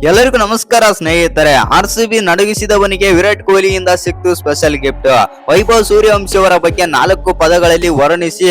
ಎಲ್ಲರಿಗೂ ನಮಸ್ಕಾರ ಸ್ನೇಹಿತರೆ. RCB ನಡಗಿಸಿದವನಿಗೆ ವಿರಾಟ್ ಕೊಹ್ಲಿಯಿಂದ ಸಿಕ್ತು ಸ್ಪೆಷಲ್ ಗಿಫ್ಟ್. ವೈಭವ್ ಸೂರ್ಯವಂಶಿ ಅವರ ಬಗ್ಗೆ 4 ಪದಗಳಲ್ಲಿ ವರ್ಣಿಸಿ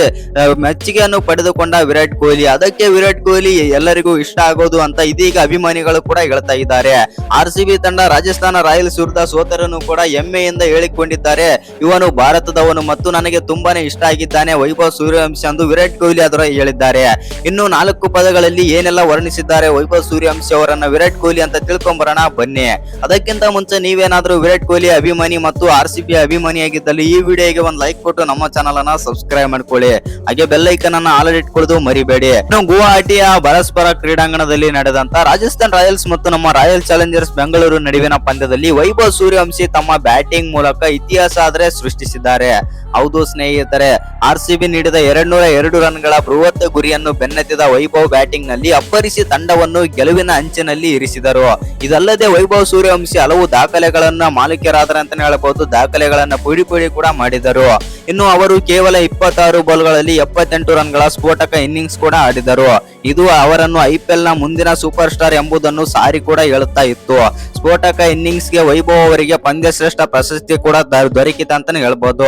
ಮೆಚ್ಚುಗೆಯನ್ನು ಪಡೆದುಕೊಂಡ ವಿರಾಟ್ ಕೊಹ್ಲಿ. ಅದಕ್ಕೆ ವಿರಾಟ್ ಕೊಹ್ಲಿ ಎಲ್ಲರಿಗೂ ಇಷ್ಟ ಆಗೋದು ಅಂತ ಇದೀಗ ಅಭಿಮಾನಿಗಳು ಕೂಡ ಹೇಳ್ತಾ ಇದ್ದಾರೆ. RCB ತಂಡ ರಾಜಸ್ಥಾನ ರಾಯಲ್ಸ್ ವಿರುದ್ಧ ಸೋತರನ್ನು ಕೂಡ ಹೆಮ್ಮೆಯಿಂದ ಹೇಳಿಕೊಂಡಿದ್ದಾರೆ. ಇವನು ಭಾರತದವನು ಮತ್ತು ನನಗೆ ತುಂಬಾನೇ ಇಷ್ಟ ಆಗಿದ್ದಾನೆ ವೈಭವ್ ಸೂರ್ಯವಂಶಿ ಎಂದು ವಿರಾಟ್ ಕೊಹ್ಲಿ ಅದರ ಹೇಳಿದ್ದಾರೆ. ಇನ್ನು 4 ಪದಗಳಲ್ಲಿ ಏನೆಲ್ಲ ವರ್ಣಿಸಿದ್ದಾರೆ ವೈಭವ್ ಸೂರ್ಯವಂಶಿ ಅವರನ್ನ ವಿರಾಟ್ ಕೊಹ್ಲಿ ಅಂತ ತಿಳ್ಕೊಂಬರೋಣ ಬನ್ನಿ. ಅದಕ್ಕಿಂತ ಮುಂಚೆ ನೀವೇನಾದ್ರೂ ವಿರಾಟ್ ಕೊಹ್ಲಿ ಅಭಿಮಾನಿ ಮತ್ತು RCB ಅಭಿಮಾನಿಯಾಗಿದ್ದಲ್ಲಿ ಈ ವಿಡಿಯೋಗೆ ಒಂದು ಲೈಕ್ ಕೊಟ್ಟು ನಮ್ಮ ಚಾನಲ್ ಅನ್ನ ಸಬ್ಸ್ಕ್ರೈಬ್ ಮಾಡ್ಕೊಳ್ಳಿ. ಹಾಗೆ ಬೆಲ್ ಐಕನ್ ಅನ್ನ ಆಲ್ ಇಟ್ಕೊಳ್ಳೋದು ಮರಿಬೇಡಿ. ಇನ್ನು ಗುವಾಹಟಿಯ ಪರಸ್ಪರ ಕ್ರೀಡಾಂಗಣದಲ್ಲಿ ನಡೆದಂತ ರಾಜಸ್ಥಾನ್ ರಾಯಲ್ಸ್ ಮತ್ತು ನಮ್ಮ ರಾಯಲ್ ಚಾಲೆಂಜರ್ಸ್ ಬೆಂಗಳೂರು ನಡುವಿನ ಪಂದ್ಯದಲ್ಲಿ ವೈಭವ್ ಸೂರ್ಯವಂಶಿ ತಮ್ಮ ಬ್ಯಾಟಿಂಗ್ ಮೂಲಕ ಇತಿಹಾಸ ಆದ್ರೆ ಸೃಷ್ಟಿಸಿದ್ದಾರೆ. ಹೌದು ಸ್ನೇಹಿತರೆ, RCB ನೀಡಿದ 202 ರನ್ಗಳ ಬೃಹತ್ ಗುರಿಯನ್ನು ಬೆನ್ನತ್ತಿದ ವೈಭವ್ ಬ್ಯಾಟಿಂಗ್ ನಲ್ಲಿ ಅಪ್ಪರಿಸಿ ತಂಡವನ್ನು ಗೆಲುವಿನ ಅಂಚಿನಲ್ಲಿ ಇರಿಸಿದರು. ಇದಲ್ಲದೆ ವೈಭವ್ ಸೂರ್ಯವಂಶಿ ಹಲವು ದಾಖಲೆಗಳನ್ನ ಮಾಲೀಕರಾದರ ಅಂತಾನೆ ಹೇಳಬಹುದು. ದಾಖಲೆಗಳನ್ನ ಪುಡಿ ಕೂಡ ಮಾಡಿದರು. ಇನ್ನು ಅವರು ಕೇವಲ 26 ಬಾಲ್ಗಳಲ್ಲಿ 78 ರನ್ಗಳ ಸ್ಫೋಟಕ ಇನ್ನಿಂಗ್ಸ್ ಕೂಡ ಆಡಿದರು. ಇದು ಅವರನ್ನು IPL ನ ಮುಂದಿನ ಸೂಪರ್ ಸ್ಟಾರ್ ಎಂಬುದನ್ನು ಸಾರಿ ಕೂಡ ಹೇಳುತ್ತಾ ಇತ್ತು. ಸ್ಫೋಟಕ ಇನ್ನಿಂಗ್ಸ್ ಗೆ ವೈಭವ್ ಅವರಿಗೆ ಪಂದ್ಯ ಶ್ರೇಷ್ಠ ಪ್ರಶಸ್ತಿ ಕೂಡ ದೊರಕಿತ ಅಂತಾನೆ ಹೇಳ್ಬಹುದು.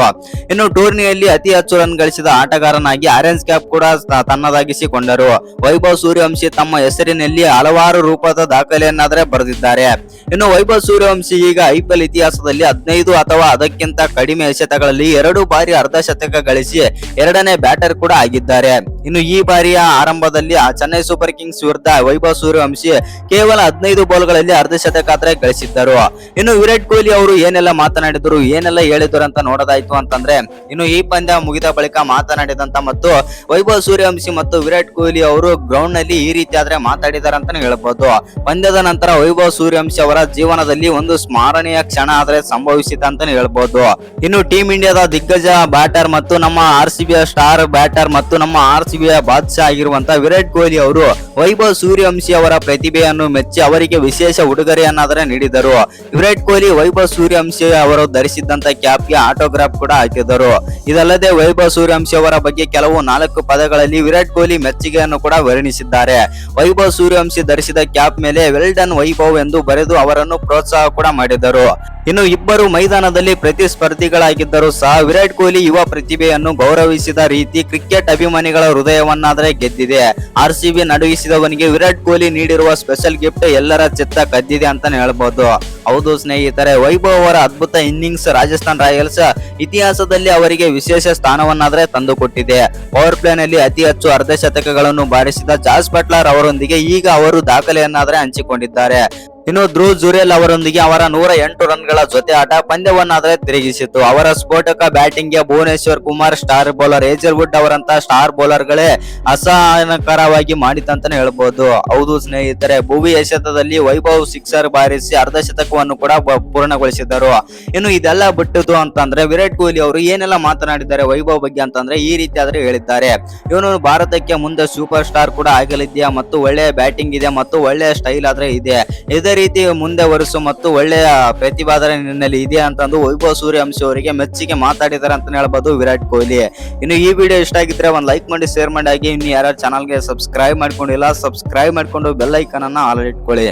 ಇನ್ನು ಟೂರ್ನಿಯಲ್ಲಿ ಅತಿ ಹೆಚ್ಚು ರನ್ ಗಳಿಸಿದ ಆಟಗಾರನಾಗಿ ಆರೆಂಜ್ ಕ್ಯಾಪ್ ಕೂಡ ತನ್ನದಾಗಿಸಿಕೊಂಡರು. ವೈಭವ್ ಸೂರ್ಯವಂಶಿ ತಮ್ಮ ಹೆಸರಿನಲ್ಲಿ ಹಲವಾರು ರೂಪದ ದಾಖಲೆಯನ್ನಾದ್ರೆ ಬರೆದಿದ್ದಾರೆ. ಇನ್ನು ವೈಭವ್ ಸೂರ್ಯವಂಶಿ ಈಗ IPL ಇತಿಹಾಸದಲ್ಲಿ 15 ಅಥವಾ ಅದಕ್ಕಿಂತ ಕಡಿಮೆ ಎಸೆತಗಳಲ್ಲಿ 2 ಬಾರಿ ಅರ್ಧ ಶತಕ ಗಳಿಸಿ 2ನೇ ಬ್ಯಾಟರ್ ಕೂಡ ಆಗಿದ್ದಾರೆ. ಇನ್ನು ಈ ಬಾರಿಯ ಆರಂಭದಲ್ಲಿ ಚೆನ್ನೈ ಸೂಪರ್ ಕಿಂಗ್ಸ್ ವಿರುದ್ಧ ವೈಭವ್ ಸೂರ್ಯವಂಶಿ ಕೇವಲ 15 ಬಾಲ್ಗಳಲ್ಲಿ ಅರ್ಧ ಶತಕ ಗಳಿಸಿದ್ದರು. ಇನ್ನು ವಿರಾಟ್ ಕೊಹ್ಲಿ ಅವರು ಏನೆಲ್ಲ ಮಾತನಾಡಿದ್ರು, ಏನೆಲ್ಲ ಹೇಳಿದ್ರು ಅಂತ ನೋಡೋದಾಯ್ತು ಅಂತಂದ್ರೆ, ಇನ್ನು ಈ ಪಂದ್ಯ ಮುಗಿದ ಬಳಿಕ ಮಾತನಾಡಿದಂತ ಮತ್ತು ವೈಭವ್ ಸೂರ್ಯವಂಶಿ ಮತ್ತು ವಿರಾಟ್ ಕೊಹ್ಲಿ ಅವರು ಗ್ರೌಂಡ್ ನಲ್ಲಿ ಈ ರೀತಿ ಆದ್ರೆ ಮಾತಾಡಿದಾರೆ ಅಂತಾನೆ ಹೇಳ್ಬಹುದು. ಪಂದ್ಯದ ನಂತರ ವೈಭವ್ ಸೂರ್ಯವಂಶಿ ಅವರ ಜೀವನದಲ್ಲಿ ಒಂದು ಸ್ಮರಣೀಯ ಕ್ಷಣ ಆದ್ರೆ ಸಂಭವಿಸಿದೆ ಅಂತಾನೆ ಹೇಳ್ಬಹುದು. ಇನ್ನು ಟೀಮ್ ಇಂಡಿಯಾದ ದಿಗ್ಗಜ ಬ್ಯಾಟರ್ ಮತ್ತು ನಮ್ಮ RCB ಸ್ಟಾರ್ ಬ್ಯಾಟರ್ ಮತ್ತು ನಮ್ಮ RCB ಬಾದ್ಶಾ ಆಗಿರುವಂತಹ ವಿರಾಟ್ ಕೊಹ್ಲಿ ಅವರು ವೈಭವ್ ಸೂರ್ಯವಂಶಿ ಅವರ ಪ್ರತಿಭೆಯನ್ನು ಮೆಚ್ಚಿ ಅವರಿಗೆ ವಿಶೇಷ ಉಡುಗೊರೆಯನ್ನಾದರೆ ನೀಡಿದರು. ವಿರಾಟ್ ಕೊಹ್ಲಿ ವೈಭವ್ ಸೂರ್ಯವಂಶಿ ಅವರು ಧರಿಸಿದ್ದಂತ ಕ್ಯಾಪ್ಗೆ ಆಟೋಗ್ರಾಫ್ ಕೂಡ ಹಾಕಿದರು. ಇದಲ್ಲದೆ ವೈಭವ್ ಸೂರ್ಯವಂಶಿ ಅವರ ಬಗ್ಗೆ ಕೆಲವು 4 ಪದಗಳಲ್ಲಿ ವಿರಾಟ್ ಕೊಹ್ಲಿ ಮೆಚ್ಚುಗೆಯನ್ನು ಕೂಡ ವರ್ಣಿಸಿದ್ದಾರೆ. ವೈಭವ್ ಸೂರ್ಯವಂಶಿ ಧರಿಸಿದ ಕ್ಯಾಪ್ ಮೇಲೆ ವೆಲ್ ಡನ್ ವೈಭವ್ ಎಂದು ಬರೆದು ಅವರನ್ನು ಪ್ರೋತ್ಸಾಹ ಕೂಡ ಮಾಡಿದರು. ಇನ್ನು ಇಬ್ಬರು ಮೈದಾನದಲ್ಲಿ ಪ್ರತಿಸ್ಪರ್ಧಿಗಳಾಗಿದ್ದರೂ ಸಹ ವಿರಾಟ್ ಕೊಹ್ಲಿ ಯುವ ಪ್ರತಿಭೆಯನ್ನು ಗೌರವಿಸಿದ ರೀತಿ ಕ್ರಿಕೆಟ್ ಅಭಿಮಾನಿಗಳ ಹೃದಯವನ್ನಾದ್ರೆ ಗೆದ್ದಿದೆ. RCB ನಡುಗಿಸಿದವನಿಗೆ ವಿರಾಟ್ ಕೊಹ್ಲಿ ನೀಡಿರುವ ಸ್ಪೆಷಲ್ ಗಿಫ್ಟ್ ಎಲ್ಲರ ಚಿತ್ತ ಕದ್ದಿದೆ ಅಂತಾನೆ ಹೇಳ್ಬಹುದು. ಹೌದು ಸ್ನೇಹಿತರೆ, ವೈಭವ್ ಅವರ ಅದ್ಭುತ ಇನ್ನಿಂಗ್ಸ್ ರಾಜಸ್ಥಾನ್ ರಾಯಲ್ಸ್ ಇತಿಹಾಸದಲ್ಲಿ ಅವರಿಗೆ ವಿಶೇಷ ಸ್ಥಾನವನ್ನಾದ್ರೆ ತಂದುಕೊಟ್ಟಿದೆ. ಪವರ್ ಪ್ಲೇ ನಲ್ಲಿ ಅತಿ ಹೆಚ್ಚು ಅರ್ಧ ಶತಕಗಳನ್ನು ಬಾರಿಸಿದ ಜಾಸ್ ಬಟ್ಲರ್ ಅವರೊಂದಿಗೆ ಈಗ ಅವರು ದಾಖಲೆಯನ್ನಾದ್ರೆ ಹಂಚಿಕೊಂಡಿದ್ದಾರೆ. ಇನ್ನು ಧ್ರುವ್ ಜುರೇಲ್ ಅವರೊಂದಿಗೆ ಅವರ 108 ರನ್ಗಳ ಜೊತೆ ಆಟ ಪಂದ್ಯವನ್ನಾದ್ರೆ ತಿರುಗಿಸಿತು. ಅವರ ಸ್ಫೋಟಕ ಬ್ಯಾಟಿಂಗ್ ಗೆ ಭುವನೇಶ್ವರ್ ಕುಮಾರ್, ಸ್ಟಾರ್ ಬೌಲರ್ ಹೇಜಲ್ವುಡ್ ಅವರಂತಹ ಸ್ಟಾರ್ ಬೌಲರ್ ಗಳೇ ಅಸಹನಕರವಾಗಿ ಮಾಡಿದಂತಾನೆ ಹೇಳ್ಬಹುದು. ಹೌದು ಸ್ನೇಹಿತರೆ, ಭುವಿ ಎಸೆತದಲ್ಲಿ ವೈಭವ್ ಸಿಕ್ಸರ್ ಬಾರಿಸಿ ಅರ್ಧ ಶತಕವನ್ನು ಕೂಡ ಪೂರ್ಣಗೊಳಿಸಿದರು. ಇನ್ನು ಇದೆಲ್ಲ ಬಿಟ್ಟದ್ದು ಅಂತಂದ್ರೆ ವಿರಾಟ್ ಕೊಹ್ಲಿ ಅವರು ಏನೆಲ್ಲ ಮಾತನಾಡಿದ್ದಾರೆ ವೈಭವ್ ಬಗ್ಗೆ ಅಂತಂದ್ರೆ ಈ ರೀತಿ ಆದ್ರೆ ಹೇಳಿದ್ದಾರೆ. ಇವನು ಭಾರತಕ್ಕೆ ಮುಂದೆ ಸೂಪರ್ ಸ್ಟಾರ್ ಕೂಡ ಆಗಲಿದ್ಯಾ ಮತ್ತು ಒಳ್ಳೆಯ ಬ್ಯಾಟಿಂಗ್ ಇದೆ ಮತ್ತು ಒಳ್ಳೆಯ ಸ್ಟೈಲ್ ಆದ್ರೆ ಇದೆ. ಇದೇ ರೀತಿ ಮುಂದೆ ವರಿಸು ಮತ್ತು ಒಳ್ಳೆಯ ಪ್ರತಿಭಾದನೆ ನಿನ್ನಲ್ಲಿ ಇದೆ ಅಂತಂದು ವೈಭವ್ ಸೂರ್ಯವಂಶಿ ಅವರಿಗೆ ಮೆಚ್ಚುಗೆ ಮಾತಾಡಿದ್ದಾರೆ ಅಂತ ಹೇಳ್ಬೋದು ವಿರಾಟ್ ಕೊಹ್ಲಿ. ಇನ್ನು ಈ ವಿಡಿಯೋ ಇಷ್ಟ ಆಗಿದ್ರೆ ಒಂದು ಲೈಕ್ ಮಾಡಿ, ಶೇರ್ ಮಾಡಿ. ಹಾಗೆ ಇನ್ನು ಯಾರು ಚಾನಲ್ಗೆ ಸಬ್ಸ್ಕ್ರೈಬ್ ಮಾಡ್ಕೊಂಡಿಲ್ಲ ಸಬ್ಸ್ಕ್ರೈಬ್ ಮಾಡ್ಕೊಂಡು ಬೆಲ್ ಐಕನ್ ಅನ್ನ ಆಲ್ ಇಟ್ಕೊಳ್ಳಿ.